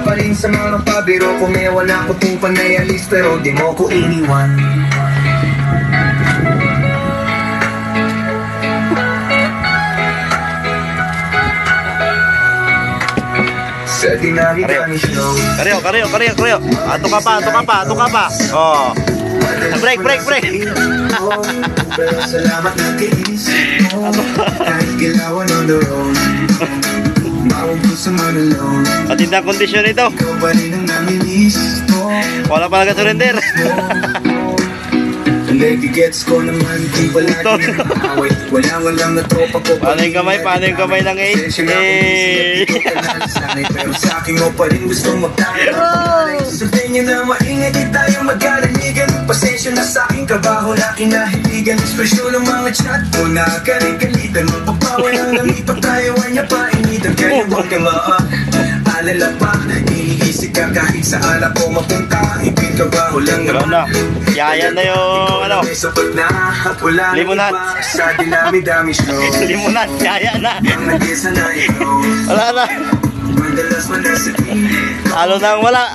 pa rin sa mga pabiro. Kumewa na ko kung panayalis, pero di mo ko iniwan. Sa dinami-dami snow. Karyo. Ato ka pa. Oh. Break. Pero salamat na kinisip mo. Kahit kilawan on the road, bawang puso man alone. Matindang kondisyon ito. Ikaw pa rin ang namimiss mo. Wala pa nag-surrender. Nagigets ko naman kung palagi nag-away. Walang na tropa ko. Paano yung kamay ng 8? Pero sa akin mo pa rin gusto magtayo. Sabihin niyo na maingay, di tayo magkalanigan. Pasensya na sa aking kabaho na kinahiligan. Ekspresyon ng mga chat mo na kaligalitan. Magpapawa ng namipak tayo, anya pa initan. Kaya huwag ka alala pa, iniisip ka kahit sa alap ko mapunta. Ibig ka ba o lang naman? Yaya na yung limunan. Sa dinami-dami snow. Limunan, yaya na. Ang nag-isa na ikaw. Wala na. Madalas mo na sa pilit. Halo nang wala.